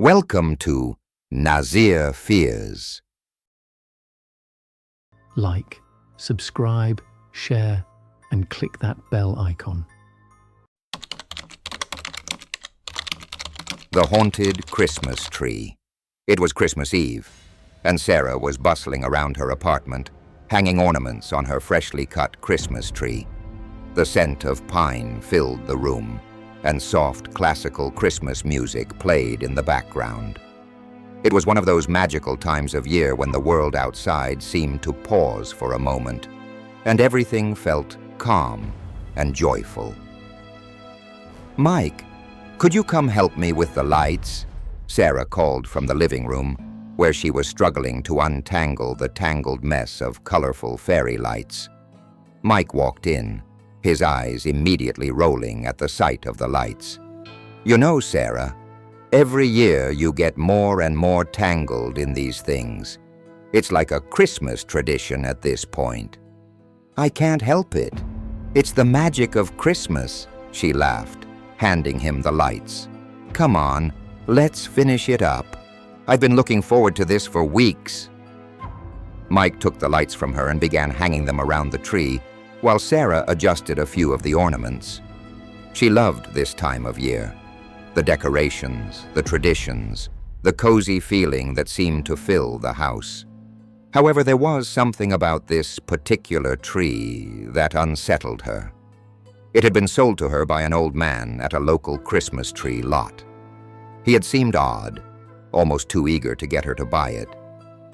Welcome to Nazir Fears. Like, subscribe, share, and click that bell icon. The Haunted Christmas Tree. It was Christmas Eve, and Sarah was bustling around her apartment, hanging ornaments on her freshly cut Christmas tree. The scent of pine filled the room, and soft classical Christmas music played in the background. It was one of those magical times of year when the world outside seemed to pause for a moment, and everything felt calm and joyful. "Mike, could you come help me with the lights?" Sarah called from the living room, where she was struggling to untangle the tangled mess of colorful fairy lights. Mike walked in, his eyes immediately rolling at the sight of the lights. "You know, Sarah, every year you get more and more tangled in these things. It's like a Christmas tradition at this point." "I can't help it. It's the magic of Christmas," she laughed, handing him the lights. "Come on, let's finish it up. I've been looking forward to this for weeks." Mike took the lights from her and began hanging them around the tree, while Sarah adjusted a few of the ornaments. She loved this time of year. The decorations, the traditions, the cozy feeling that seemed to fill the house. However, there was something about this particular tree that unsettled her. It had been sold to her by an old man at a local Christmas tree lot. He had seemed odd, almost too eager to get her to buy it,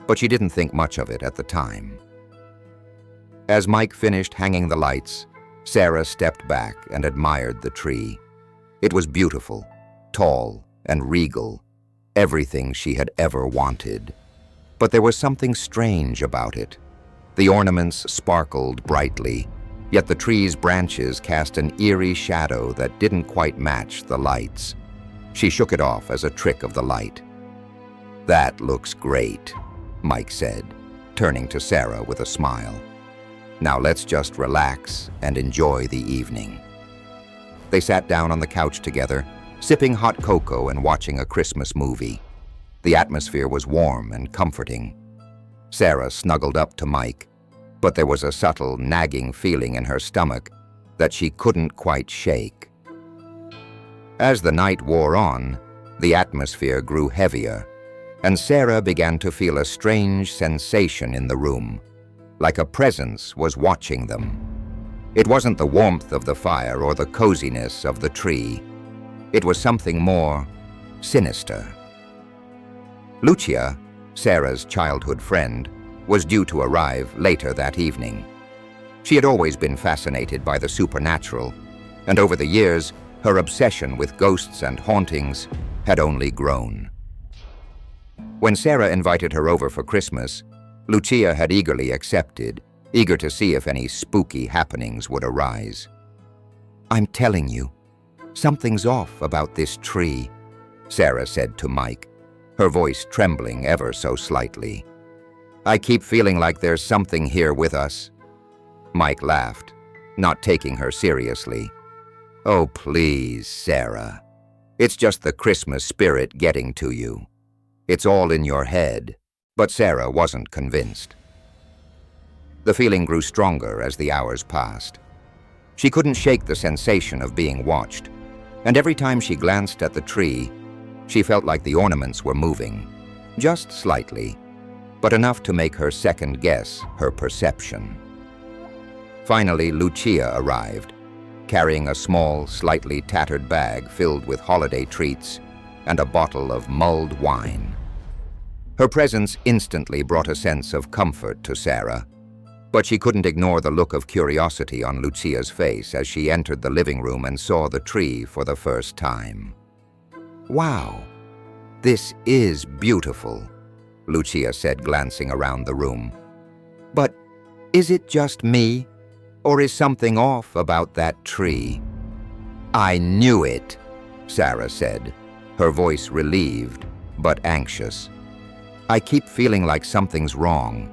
but she didn't think much of it at the time. As Mike finished hanging the lights, Sarah stepped back and admired the tree. It was beautiful, tall and regal, everything she had ever wanted. But there was something strange about it. The ornaments sparkled brightly, yet the tree's branches cast an eerie shadow that didn't quite match the lights. She shook it off as a trick of the light. "That looks great," Mike said, turning to Sarah with a smile. "Now let's just relax and enjoy the evening." They sat down on the couch together, sipping hot cocoa and watching a Christmas movie. The atmosphere was warm and comforting. Sarah snuggled up to Mike, but there was a subtle nagging feeling in her stomach that she couldn't quite shake. As the night wore on, the atmosphere grew heavier, and Sarah began to feel a strange sensation in the room, like a presence was watching them. It wasn't the warmth of the fire or the coziness of the tree. It was something more sinister. Lucia, Sarah's childhood friend, was due to arrive later that evening. She had always been fascinated by the supernatural, and over the years, her obsession with ghosts and hauntings had only grown. When Sarah invited her over for Christmas, Lucia had eagerly accepted, eager to see if any spooky happenings would arise. "I'm telling you, something's off about this tree," Sarah said to Mike, her voice trembling ever so slightly. "I keep feeling like there's something here with us." Mike laughed, not taking her seriously. "Oh, please, Sarah. It's just the Christmas spirit getting to you. It's all in your head." But Sarah wasn't convinced. The feeling grew stronger as the hours passed. She couldn't shake the sensation of being watched, and every time she glanced at the tree, she felt like the ornaments were moving, just slightly, but enough to make her second-guess her perception. Finally, Lucia arrived, carrying a small, slightly tattered bag filled with holiday treats and a bottle of mulled wine. Her presence instantly brought a sense of comfort to Sarah, but she couldn't ignore the look of curiosity on Lucia's face as she entered the living room and saw the tree for the first time. "Wow, this is beautiful," Lucia said, glancing around the room. "But is it just me, or is something off about that tree?" "I knew it," Sarah said, her voice relieved but anxious. "I keep feeling like something's wrong.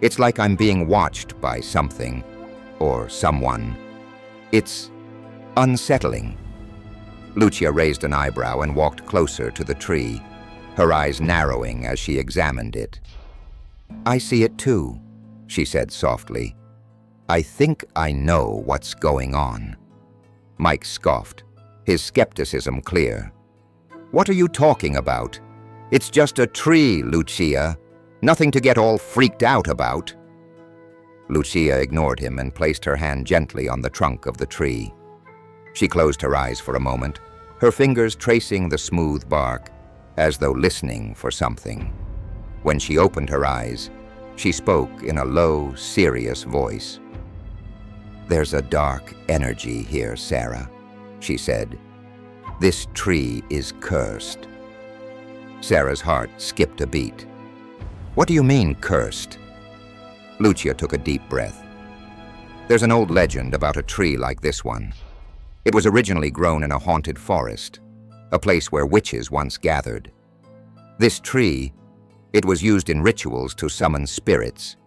It's like I'm being watched by something, or someone. It's unsettling." Lucia raised an eyebrow and walked closer to the tree, her eyes narrowing as she examined it. "I see it too," she said softly. "I think I know what's going on." Mike scoffed, his skepticism clear. "What are you talking about? It's just a tree, Lucia. Nothing to get all freaked out about." Lucia ignored him and placed her hand gently on the trunk of the tree. She closed her eyes for a moment, her fingers tracing the smooth bark, as though listening for something. When she opened her eyes, she spoke in a low, serious voice. "There's a dark energy here, Sarah," she said. "This tree is cursed." Sarah's heart skipped a beat. "What do you mean, cursed?" Lucia took a deep breath. "There's an old legend about a tree like this one. It was originally grown in a haunted forest, a place where witches once gathered. This tree, it was used in rituals to summon spirits,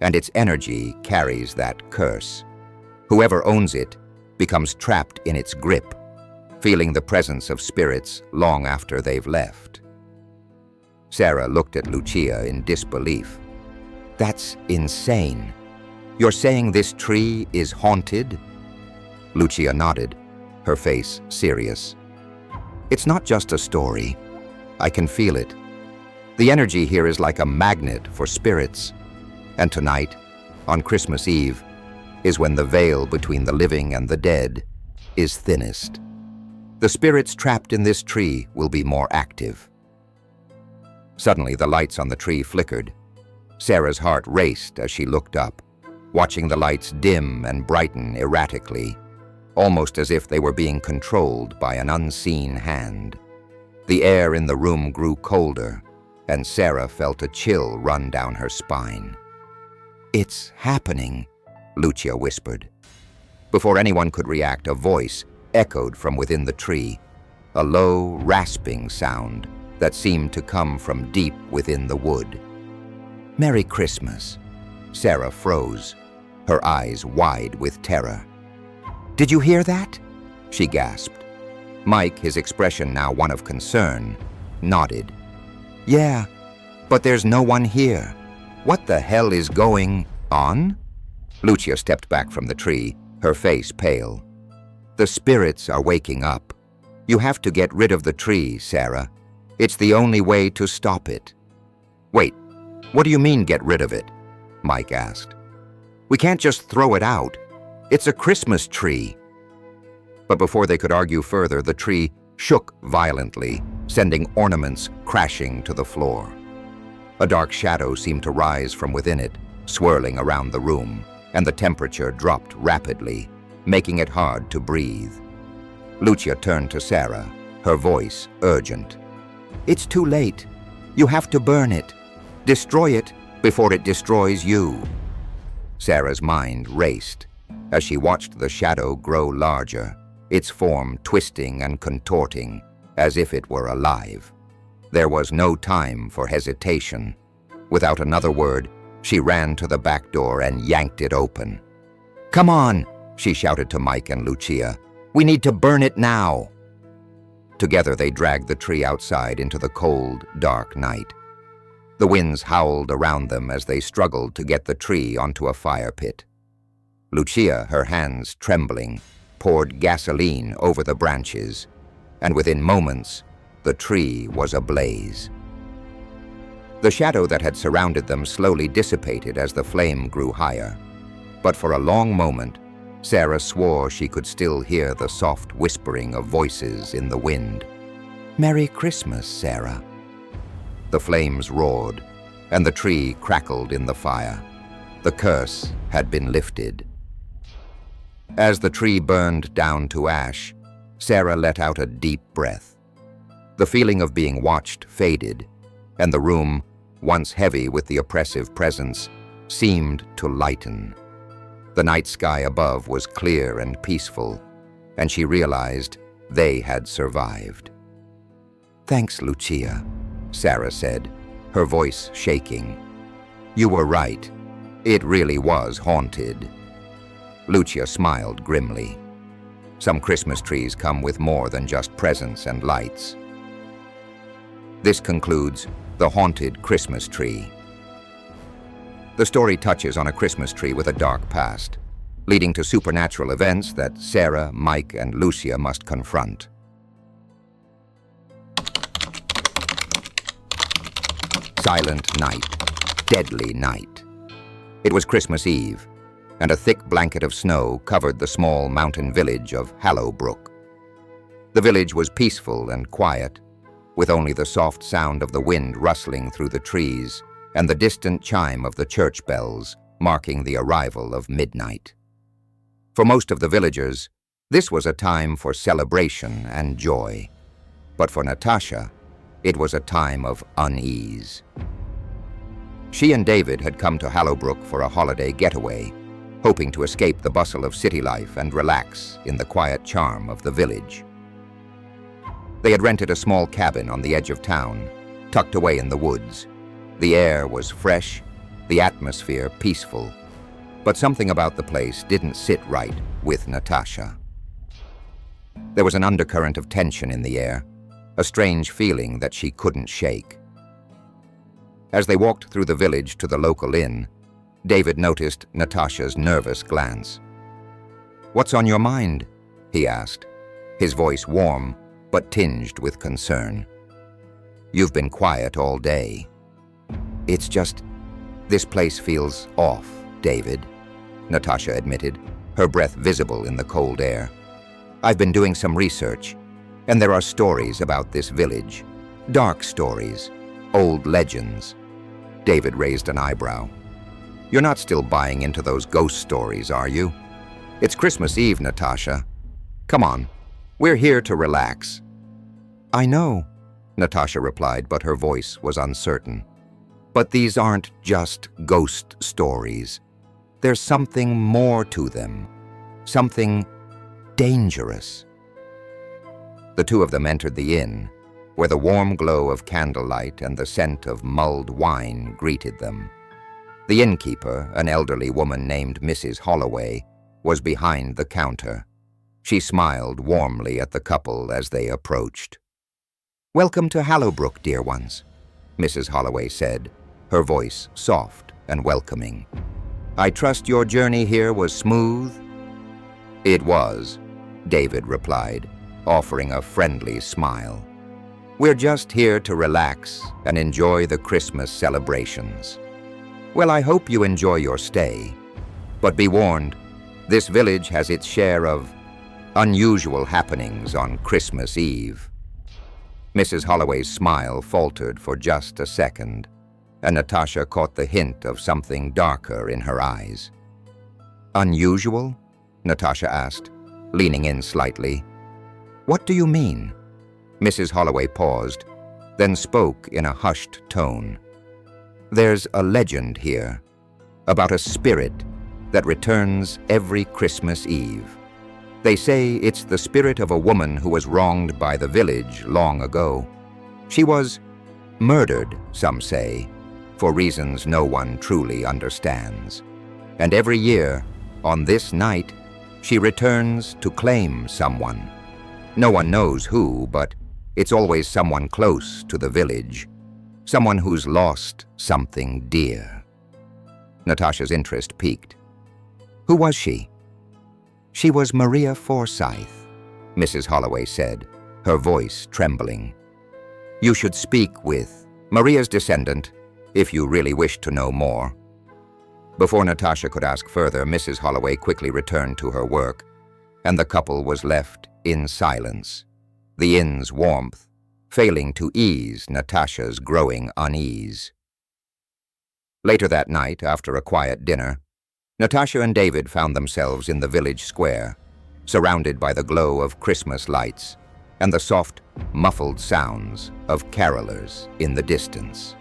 and its energy carries that curse. Whoever owns it becomes trapped in its grip, feeling the presence of spirits long after they've left." Sarah looked at Lucia in disbelief. "That's insane. You're saying this tree is haunted?" Lucia nodded, her face serious. "It's not just a story. I can feel it. The energy here is like a magnet for spirits. And tonight, on Christmas Eve, is when the veil between the living and the dead is thinnest. The spirits trapped in this tree will be more active." Suddenly, the lights on the tree flickered. Sarah's heart raced as she looked up, watching the lights dim and brighten erratically, almost as if they were being controlled by an unseen hand. The air in the room grew colder, and Sarah felt a chill run down her spine. "It's happening," Lucia whispered. Before anyone could react, a voice echoed from within the tree, a low, rasping sound that seemed to come from deep within the wood. "Merry Christmas." Sarah froze, her eyes wide with terror. "Did you hear that?" she gasped. Mike, his expression now one of concern, nodded. "Yeah, but there's no one here. What the hell is going on?" Lucia stepped back from the tree, her face pale. "The spirits are waking up. You have to get rid of the tree, Sarah. It's the only way to stop it." "Wait, what do you mean get rid of it?" Mike asked. "We can't just throw it out. It's a Christmas tree." But before they could argue further, the tree shook violently, sending ornaments crashing to the floor. A dark shadow seemed to rise from within it, swirling around the room, and the temperature dropped rapidly, making it hard to breathe. Lucia turned to Sarah, her voice urgent. "It's too late. You have to burn it. Destroy it before it destroys you." Sarah's mind raced as she watched the shadow grow larger, its form twisting and contorting as if it were alive. There was no time for hesitation. Without another word, she ran to the back door and yanked it open. "Come on," she shouted to Mike and Lucia. "We need to burn it now." Together they dragged the tree outside into the cold, dark night. The winds howled around them as they struggled to get the tree onto a fire pit. Lucia, her hands trembling, poured gasoline over the branches, and within moments, the tree was ablaze. The shadow that had surrounded them slowly dissipated as the flame grew higher, but for a long moment, Sarah swore she could still hear the soft whispering of voices in the wind. "Merry Christmas, Sarah." The flames roared, and the tree crackled in the fire. The curse had been lifted. As the tree burned down to ash, Sarah let out a deep breath. The feeling of being watched faded, and the room, once heavy with the oppressive presence, seemed to lighten. The night sky above was clear and peaceful, and she realized they had survived. "Thanks, Lucia," Sarah said, her voice shaking. "You were right. It really was haunted." Lucia smiled grimly. Some Christmas trees come with more than just presents and lights. This concludes The Haunted Christmas Tree. The story touches on a Christmas tree with a dark past, leading to supernatural events that Sarah, Mike, and Lucia must confront. Silent night, deadly night. It was Christmas Eve, and a thick blanket of snow covered the small mountain village of Hallowbrook. The village was peaceful and quiet, with only the soft sound of the wind rustling through the trees and the distant chime of the church bells marking the arrival of midnight. For most of the villagers, this was a time for celebration and joy. But for Natasha, it was a time of unease. She and David had come to Hallowbrook for a holiday getaway, hoping to escape the bustle of city life and relax in the quiet charm of the village. They had rented a small cabin on the edge of town, tucked away in the woods. The air was fresh, the atmosphere peaceful, but something about the place didn't sit right with Natasha. There was an undercurrent of tension in the air, a strange feeling that she couldn't shake. As they walked through the village to the local inn, David noticed Natasha's nervous glance. "What's on your mind?" he asked, his voice warm but tinged with concern. "You've been quiet all day." "It's just, this place feels off, David," Natasha admitted, her breath visible in the cold air. "I've been doing some research, and there are stories about this village. Dark stories, old legends." David raised an eyebrow. "You're not still buying into those ghost stories, are you? It's Christmas Eve, Natasha. Come on, we're here to relax." "I know," Natasha replied, but her voice was uncertain. "But these aren't just ghost stories. There's something more to them, something dangerous." The two of them entered the inn, where the warm glow of candlelight and the scent of mulled wine greeted them. The innkeeper, an elderly woman named Mrs. Holloway, was behind the counter. She smiled warmly at the couple as they approached. "Welcome to Hallowbrook, dear ones," Mrs. Holloway said, her voice soft and welcoming. "I trust your journey here was smooth?" "It was," David replied, offering a friendly smile. "We're just here to relax and enjoy the Christmas celebrations." "Well, I hope you enjoy your stay. But be warned, this village has its share of unusual happenings on Christmas Eve." Mrs. Holloway's smile faltered for just a second, and Natasha caught the hint of something darker in her eyes. "Unusual?" Natasha asked, leaning in slightly. "What do you mean?" Mrs. Holloway paused, then spoke in a hushed tone. "There's a legend here about a spirit that returns every Christmas Eve. They say it's the spirit of a woman who was wronged by the village long ago. She was murdered, some say, for reasons no one truly understands. And every year, on this night, she returns to claim someone. No one knows who, but it's always someone close to the village, someone who's lost something dear." Natasha's interest piqued. "Who was she?" "She was Maria Forsyth," Mrs. Holloway said, her voice trembling. "You should speak with Maria's descendant if you really wish to know more." Before Natasha could ask further, Mrs. Holloway quickly returned to her work, and the couple was left in silence, the inn's warmth failing to ease Natasha's growing unease. Later that night, after a quiet dinner, Natasha and David found themselves in the village square, surrounded by the glow of Christmas lights and the soft, muffled sounds of carolers in the distance.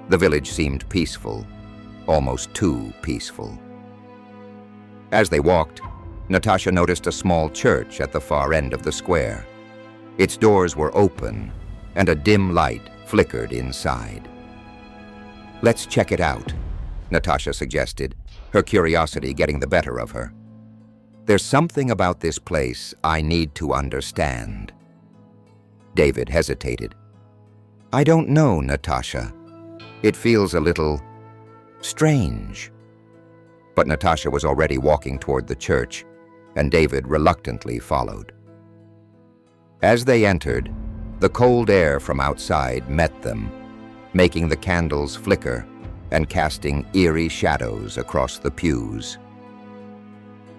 The village seemed peaceful, almost too peaceful. As they walked, Natasha noticed a small church at the far end of the square. Its doors were open, and a dim light flickered inside. "Let's check it out," Natasha suggested, her curiosity getting the better of her. "There's something about this place I need to understand." David hesitated. I don't know, Natasha. It feels a little strange. But Natasha was already walking toward the church, and David reluctantly followed. As they entered, the cold air from outside met them, making the candles flicker and casting eerie shadows across the pews.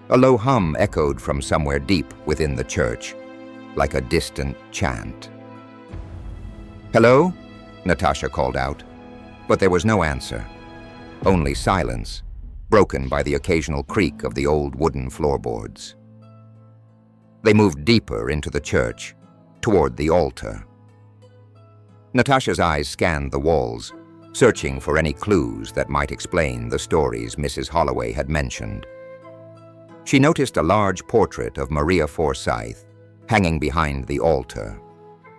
A low hum echoed from somewhere deep within the church, like a distant chant. "Hello?" Natasha called out, but there was no answer, only silence, broken by the occasional creak of the old wooden floorboards. They moved deeper into the church, toward the altar. Natasha's eyes scanned the walls, searching for any clues that might explain the stories Mrs. Holloway had mentioned. She noticed a large portrait of Maria Forsyth hanging behind the altar,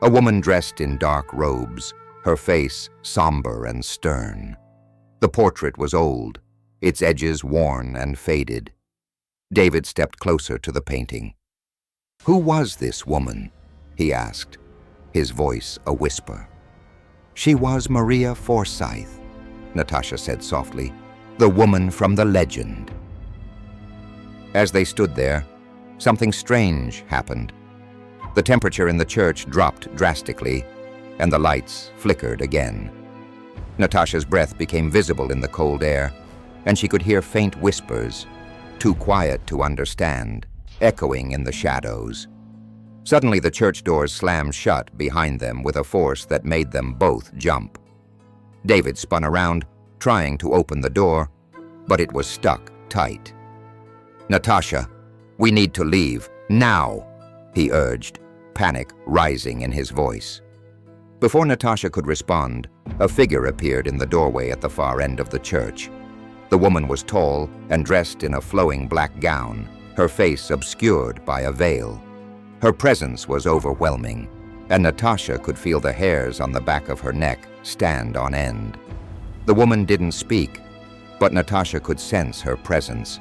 a woman dressed in dark robes, her face somber and stern. The portrait was old, its edges worn and faded. David stepped closer to the painting. "Who was this woman?" he asked, his voice a whisper. "She was Maria Forsyth," Natasha said softly, "the woman from the legend." As they stood there, something strange happened. The temperature in the church dropped drastically, and the lights flickered again. Natasha's breath became visible in the cold air, and she could hear faint whispers, too quiet to understand, echoing in the shadows. Suddenly the church doors slammed shut behind them with a force that made them both jump. David spun around, trying to open the door, but it was stuck tight. "Natasha, we need to leave, now," he urged, panic rising in his voice. Before Natasha could respond, a figure appeared in the doorway at the far end of the church. The woman was tall and dressed in a flowing black gown, her face obscured by a veil. Her presence was overwhelming, and Natasha could feel the hairs on the back of her neck stand on end. The woman didn't speak, but Natasha could sense her presence,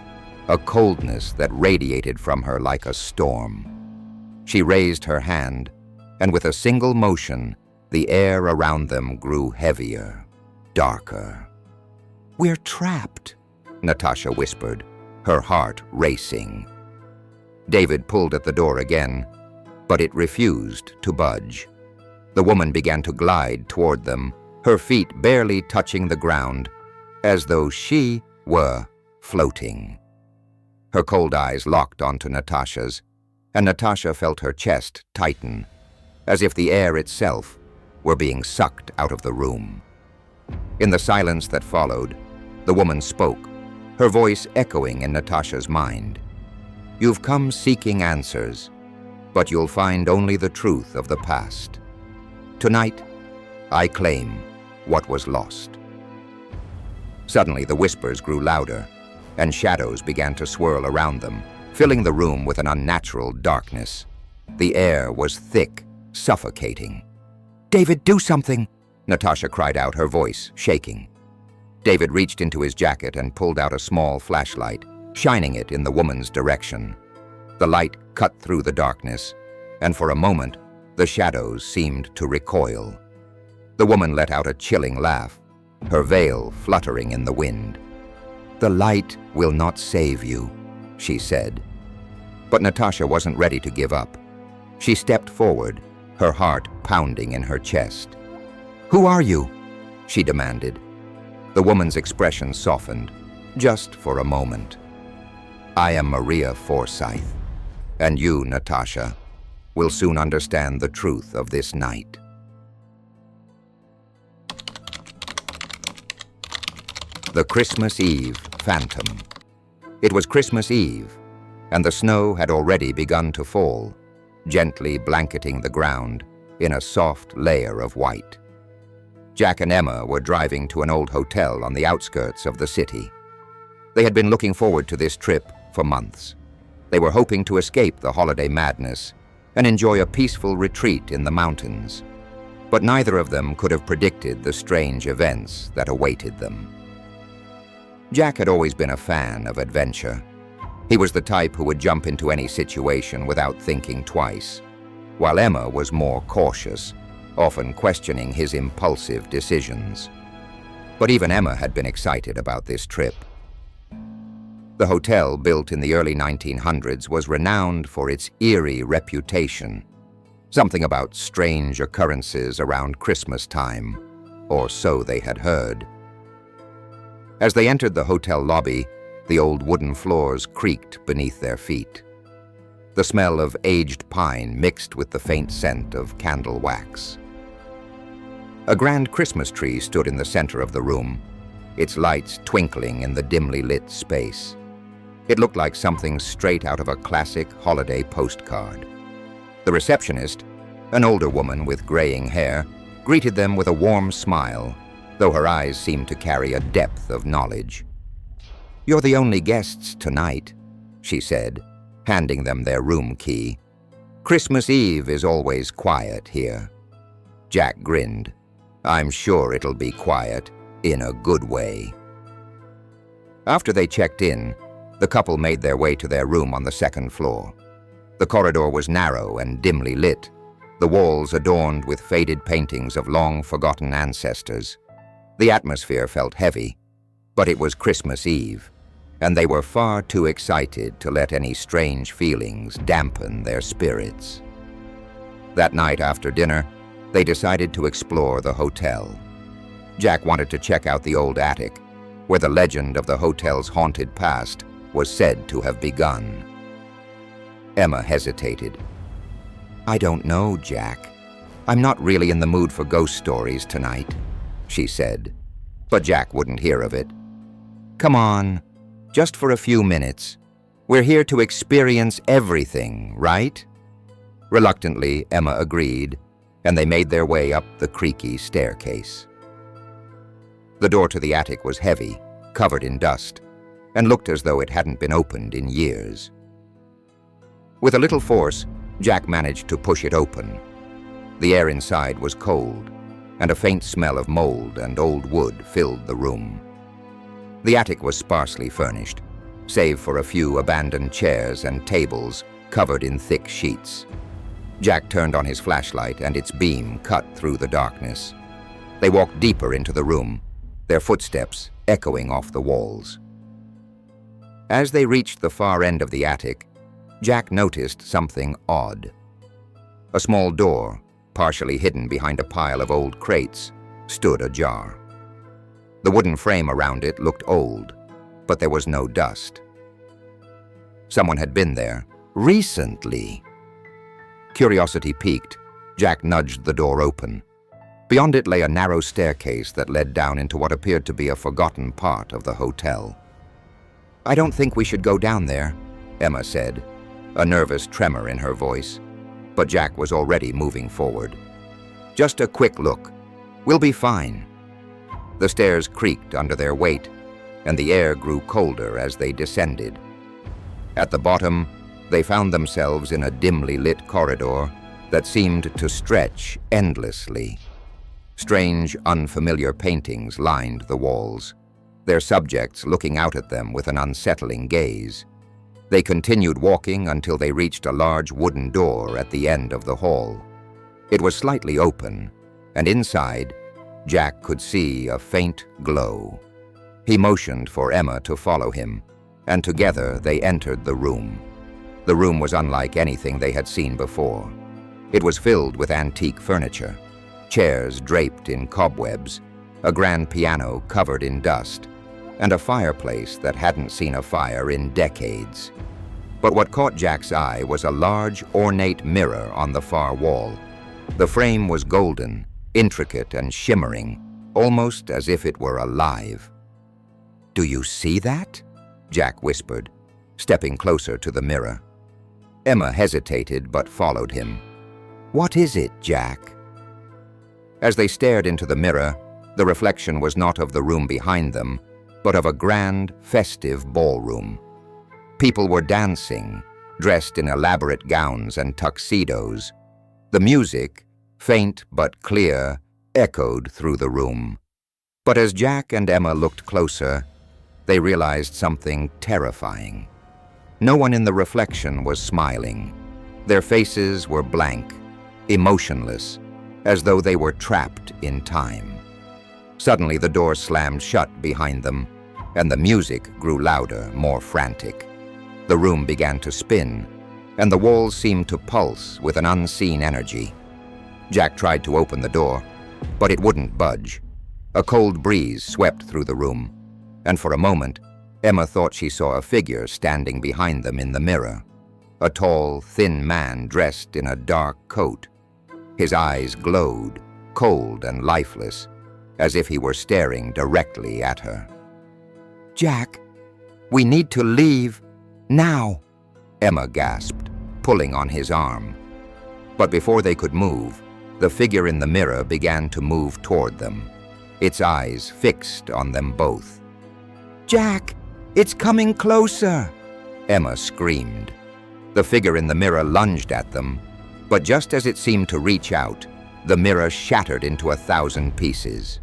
a coldness that radiated from her like a storm. She raised her hand, and with a single motion, the air around them grew heavier, darker. "We're trapped," Natasha whispered, her heart racing. David pulled at the door again, but it refused to budge. The woman began to glide toward them, her feet barely touching the ground, as though she were floating. Her cold eyes locked onto Natasha's, and Natasha felt her chest tighten, as if the air itself were being sucked out of the room. In the silence that followed, the woman spoke, her voice echoing in Natasha's mind. "You've come seeking answers, but you'll find only the truth of the past. Tonight, I claim what was lost." Suddenly, the whispers grew louder, and shadows began to swirl around them, filling the room with an unnatural darkness. The air was thick, suffocating. "David, do something!" Natasha cried out, her voice shaking. David reached into his jacket and pulled out a small flashlight, shining it in the woman's direction. The light cut through the darkness, and for a moment, the shadows seemed to recoil. The woman let out a chilling laugh, her veil fluttering in the wind. "The light will not save you," she said. But Natasha wasn't ready to give up. She stepped forward, her heart pounding in her chest. "Who are you?" she demanded. The woman's expression softened, just for a moment. "I am Maria Forsyth, and you, Natasha, will soon understand the truth of this night." The Christmas Eve Phantom. It was Christmas Eve, and the snow had already begun to fall, gently blanketing the ground in a soft layer of white. Jack and Emma were driving to an old hotel on the outskirts of the city. They had been looking forward to this trip for months. They were hoping to escape the holiday madness and enjoy a peaceful retreat in the mountains. But neither of them could have predicted the strange events that awaited them. Jack had always been a fan of adventure. He was the type who would jump into any situation without thinking twice, while Emma was more cautious, often questioning his impulsive decisions. But even Emma had been excited about this trip. The hotel, built in the early 1900s, was renowned for its eerie reputation. Something about strange occurrences around Christmas time, or so they had heard. As they entered the hotel lobby, the old wooden floors creaked beneath their feet. The smell of aged pine mixed with the faint scent of candle wax. A grand Christmas tree stood in the center of the room, its lights twinkling in the dimly lit space. It looked like something straight out of a classic holiday postcard. The receptionist, an older woman with graying hair, greeted them with a warm smile, though her eyes seemed to carry a depth of knowledge. "You're the only guests tonight," she said, handing them their room key. "Christmas Eve is always quiet here." Jack grinned. "I'm sure it'll be quiet, in a good way." After they checked in, the couple made their way to their room on the second floor. The corridor was narrow and dimly lit, the walls adorned with faded paintings of long-forgotten ancestors. The atmosphere felt heavy, but it was Christmas Eve, and they were far too excited to let any strange feelings dampen their spirits. That night after dinner, they decided to explore the hotel. Jack wanted to check out the old attic, where the legend of the hotel's haunted past was said to have begun. Emma hesitated. "I don't know, Jack. I'm not really in the mood for ghost stories tonight," she said. But Jack wouldn't hear of it. "Come on, just for a few minutes. We're here to experience everything, right?" Reluctantly, Emma agreed, and they made their way up the creaky staircase. The door to the attic was heavy, covered in dust, and looked as though it hadn't been opened in years. With a little force, Jack managed to push it open. The air inside was cold, and a faint smell of mold and old wood filled the room. The attic was sparsely furnished, save for a few abandoned chairs and tables covered in thick sheets. Jack turned on his flashlight, and its beam cut through the darkness. They walked deeper into the room, their footsteps echoing off the walls. As they reached the far end of the attic, Jack noticed something odd. A small door, partially hidden behind a pile of old crates, stood ajar. The wooden frame around it looked old, but there was no dust. Someone had been there recently. Curiosity piqued, Jack nudged the door open. Beyond it lay a narrow staircase that led down into what appeared to be a forgotten part of the hotel. "I don't think we should go down there," Emma said, a nervous tremor in her voice. But Jack was already moving forward. "Just a quick look. We'll be fine." The stairs creaked under their weight, and the air grew colder as they descended. At the bottom, they found themselves in a dimly lit corridor that seemed to stretch endlessly. Strange, unfamiliar paintings lined the walls, their subjects looking out at them with an unsettling gaze. They continued walking until they reached a large wooden door at the end of the hall. It was slightly open, and inside, Jack could see a faint glow. He motioned for Emma to follow him, and together they entered the room. The room was unlike anything they had seen before. It was filled with antique furniture, chairs draped in cobwebs, a grand piano covered in dust, and a fireplace that hadn't seen a fire in decades. But what caught Jack's eye was a large, ornate mirror on the far wall. The frame was golden, intricate and shimmering, almost as if it were alive. "Do you see that?" Jack whispered, stepping closer to the mirror. Emma hesitated but followed him. "What is it, Jack?" As they stared into the mirror, the reflection was not of the room behind them, but of a grand, festive ballroom. People were dancing, dressed in elaborate gowns and tuxedos. The music, faint but clear, echoed through the room. But as Jack and Emma looked closer, they realized something terrifying. No one in the reflection was smiling. Their faces were blank, emotionless, as though they were trapped in time. Suddenly, the door slammed shut behind them, and the music grew louder, more frantic. The room began to spin, and the walls seemed to pulse with an unseen energy. Jack tried to open the door, but it wouldn't budge. A cold breeze swept through the room, and for a moment, Emma thought she saw a figure standing behind them in the mirror. A tall, thin man dressed in a dark coat. His eyes glowed, cold and lifeless, as if he were staring directly at her. "Jack, we need to leave, now," Emma gasped, pulling on his arm. But before they could move, the figure in the mirror began to move toward them, its eyes fixed on them both. "Jack, it's coming closer," Emma screamed. The figure in the mirror lunged at them, but just as it seemed to reach out, the mirror shattered into 1,000 pieces.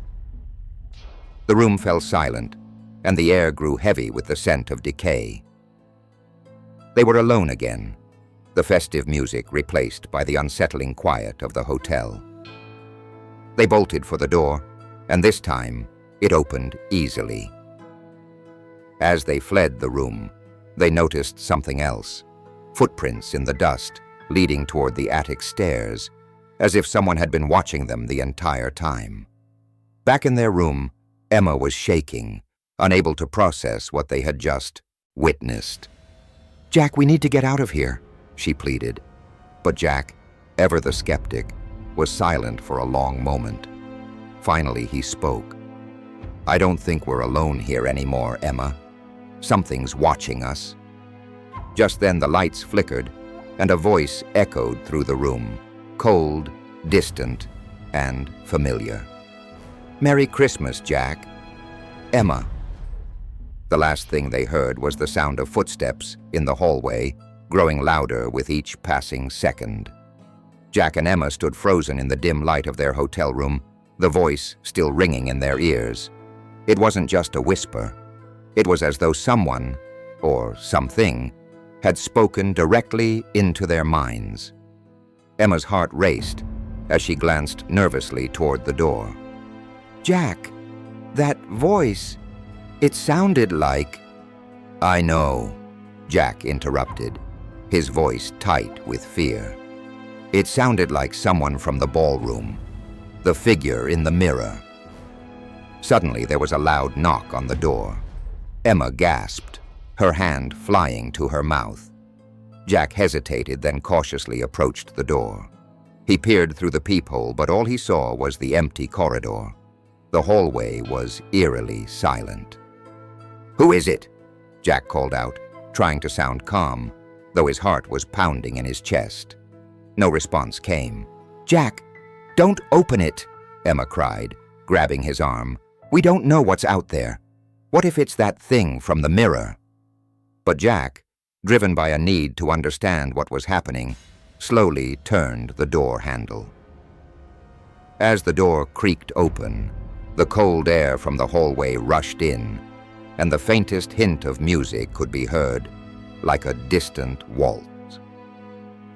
The room fell silent, and the air grew heavy with the scent of decay. They were alone again, the festive music replaced by the unsettling quiet of the hotel. They bolted for the door, and this time it opened easily. As they fled the room, they noticed something else, footprints in the dust leading toward the attic stairs, as if someone had been watching them the entire time. Back in their room, Emma was shaking, unable to process what they had just witnessed. "Jack, we need to get out of here," she pleaded. But Jack, ever the skeptic, was silent for a long moment. Finally, he spoke. "I don't think we're alone here anymore, Emma. Something's watching us." Just then the lights flickered, and a voice echoed through the room, cold, distant, and familiar. "Merry Christmas, Jack. Emma." The last thing they heard was the sound of footsteps in the hallway, growing louder with each passing second. Jack and Emma stood frozen in the dim light of their hotel room, the voice still ringing in their ears. It wasn't just a whisper. It was as though someone, or something, had spoken directly into their minds. Emma's heart raced as she glanced nervously toward the door. "Jack, that voice, it sounded like—" "I know," Jack interrupted, his voice tight with fear. "It sounded like someone from the ballroom, the figure in the mirror." Suddenly there was a loud knock on the door. Emma gasped, her hand flying to her mouth. Jack hesitated, then cautiously approached the door. He peered through the peephole, but all he saw was the empty corridor. The hallway was eerily silent. "Who is it?" Jack called out, trying to sound calm, though his heart was pounding in his chest. No response came. "Jack, don't open it," Emma cried, grabbing his arm. "We don't know what's out there. What if it's that thing from the mirror?" But Jack, driven by a need to understand what was happening, slowly turned the door handle. As the door creaked open, the cold air from the hallway rushed in, and the faintest hint of music could be heard, like a distant waltz.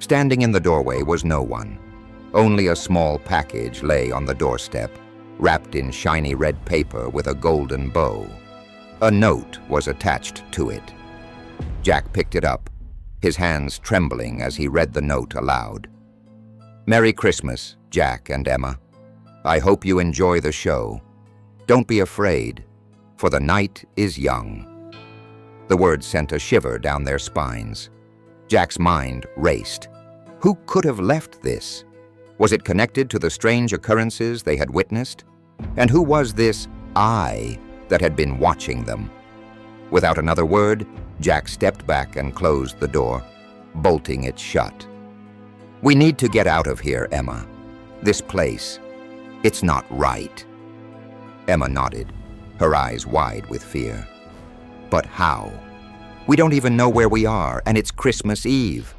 Standing in the doorway was no one. Only a small package lay on the doorstep, wrapped in shiny red paper with a golden bow. A note was attached to it. Jack picked it up, his hands trembling as he read the note aloud. "Merry Christmas, Jack and Emma. I hope you enjoy the show. Don't be afraid, for the night is young." The words sent a shiver down their spines. Jack's mind raced. Who could have left this? Was it connected to the strange occurrences they had witnessed? And who was this I that had been watching them? Without another word, Jack stepped back and closed the door, bolting it shut. "We need to get out of here, Emma. This place, it's not right." Emma nodded, her eyes wide with fear. "But how? We don't even know where we are, and it's Christmas Eve.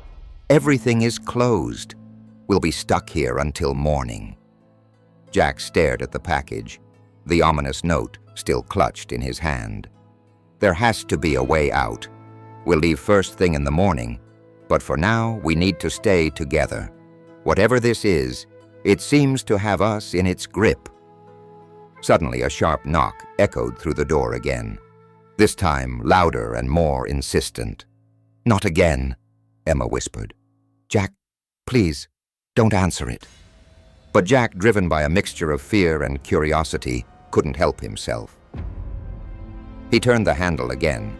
Everything is closed. We'll be stuck here until morning." Jack stared at the package, the ominous note still clutched in his hand. "There has to be a way out. We'll leave first thing in the morning, but for now we need to stay together. Whatever this is, It seems to have us in its grip. Suddenly, a sharp knock echoed through the door again, this time louder and more insistent. "Not again," Emma whispered. "Jack, please, don't answer it." But Jack, driven by a mixture of fear and curiosity, couldn't help himself. He turned the handle again.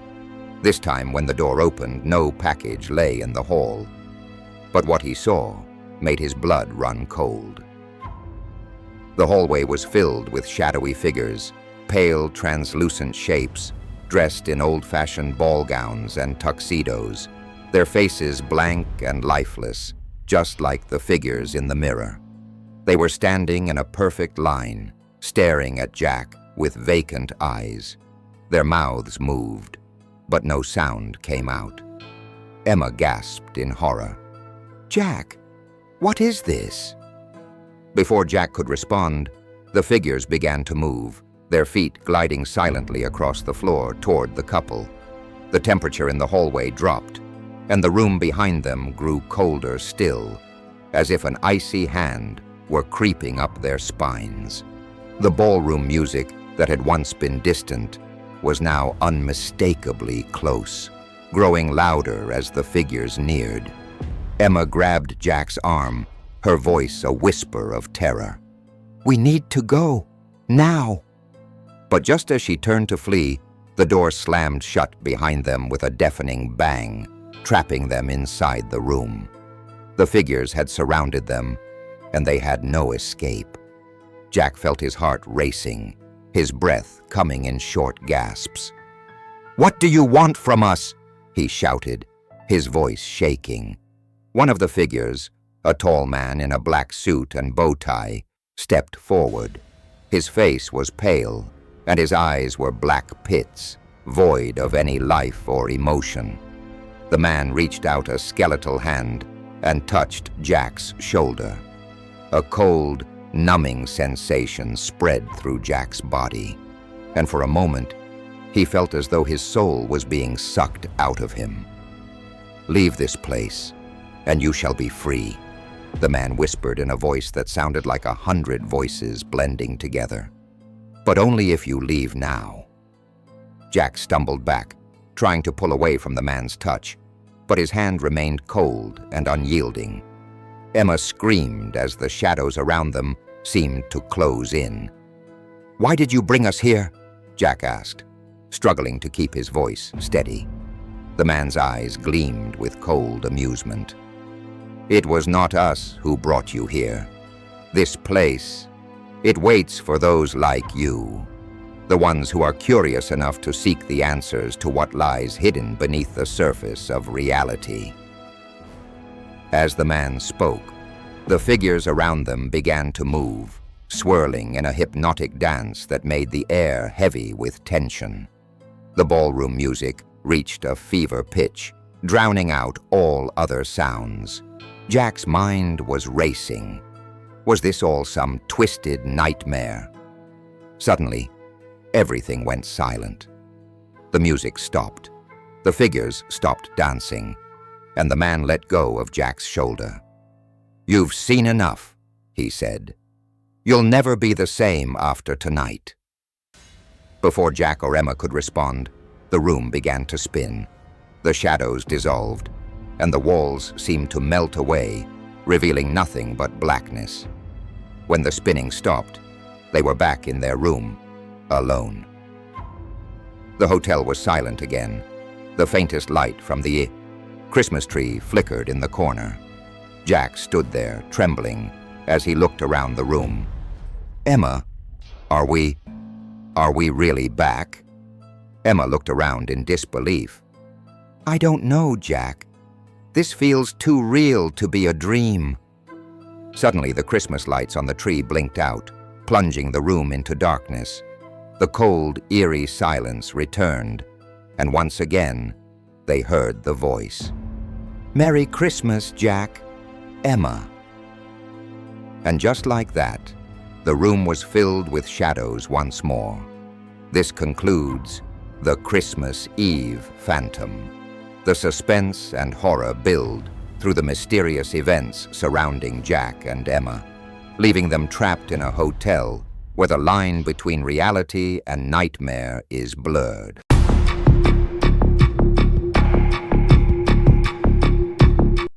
This time, when the door opened, no package lay in the hall. But what he saw made his blood run cold. The hallway was filled with shadowy figures, pale, translucent shapes, dressed in old-fashioned ball gowns and tuxedos, their faces blank and lifeless, just like the figures in the mirror. They were standing in a perfect line, staring at Jack with vacant eyes. Their mouths moved, but no sound came out. Emma gasped in horror. "Jack, what is this?" Before Jack could respond, the figures began to move, their feet gliding silently across the floor toward the couple. The temperature in the hallway dropped, and the room behind them grew colder still, as if an icy hand were creeping up their spines. The ballroom music that had once been distant was now unmistakably close, growing louder as the figures neared. Emma grabbed Jack's arm, her voice a whisper of terror. "We need to go, now!" But just as she turned to flee, the door slammed shut behind them with a deafening bang, trapping them inside the room. The figures had surrounded them, and they had no escape. Jack felt his heart racing, his breath coming in short gasps. "What do you want from us?" he shouted, his voice shaking. One of the figures, a tall man in a black suit and bow tie, stepped forward. His face was pale, and his eyes were black pits, void of any life or emotion. The man reached out a skeletal hand and touched Jack's shoulder. A cold, numbing sensation spread through Jack's body, and for a moment, he felt as though his soul was being sucked out of him. "Leave this place, and you shall be free," the man whispered in a voice that sounded like 100 voices blending together. "But only if you leave now." Jack stumbled back, trying to pull away from the man's touch, but his hand remained cold and unyielding. Emma screamed as the shadows around them seemed to close in. "Why did you bring us here?" Jack asked, struggling to keep his voice steady. The man's eyes gleamed with cold amusement. "It was not us who brought you here. This place, it waits for those like you, the ones who are curious enough to seek the answers to what lies hidden beneath the surface of reality." As the man spoke, the figures around them began to move, swirling in a hypnotic dance that made the air heavy with tension. The ballroom music reached a fever pitch, drowning out all other sounds. Jack's mind was racing. Was this all some twisted nightmare? Suddenly, everything went silent. The music stopped. The figures stopped dancing, and the man let go of Jack's shoulder. "You've seen enough," he said. "You'll never be the same after tonight." Before Jack or Emma could respond, the room began to spin. The shadows dissolved, and the walls seemed to melt away, revealing nothing but blackness. When the spinning stopped, they were back in their room, alone. The hotel was silent again. The faintest light from the Christmas tree flickered in the corner. Jack stood there, trembling, as he looked around the room. "Emma, are we really back?" Emma looked around in disbelief. "I don't know, Jack. This feels too real to be a dream." Suddenly, the Christmas lights on the tree blinked out, plunging the room into darkness. The cold, eerie silence returned, and once again, they heard the voice. "Merry Christmas, Jack. Emma." And just like that, the room was filled with shadows once more. This concludes the Christmas Eve Phantom. The suspense and horror build through the mysterious events surrounding Jack and Emma. leaving them trapped in a hotel where the line between reality and nightmare is blurred.